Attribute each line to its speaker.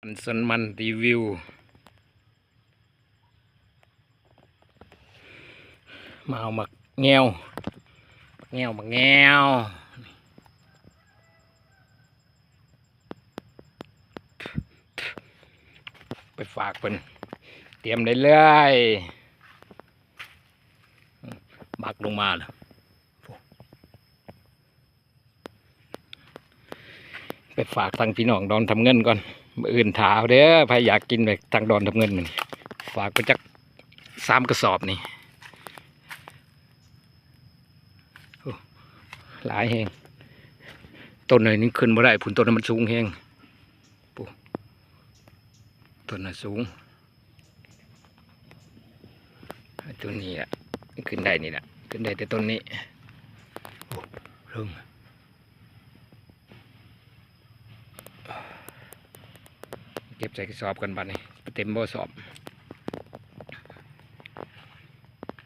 Speaker 1: อันสนมันรีวิวมาเอาหมักแงวหมักแงวไปฝากเป็นเตรียมได้เลยบักลงมาเลยไปฝากทางพี่น้องดอนทำเงินก่อนมื้ออื่นถาวเด้อใครอยากกินแบบทางดอนทำเงินนี่ฝากไปจัก3 กระสอบนี่หลายแหงต้นไหนนี่ขึ้นบ่ได้ผุนต้นนั้นมันสูงแหงต้นน่ะสูงต้นนี้อ่ะขึ้นได้นี่แหละขึ้นได้แต่ต้นนี้เริ่มเก็บใส่กระสอบกันบัดนี้เต็มบ่อสอบ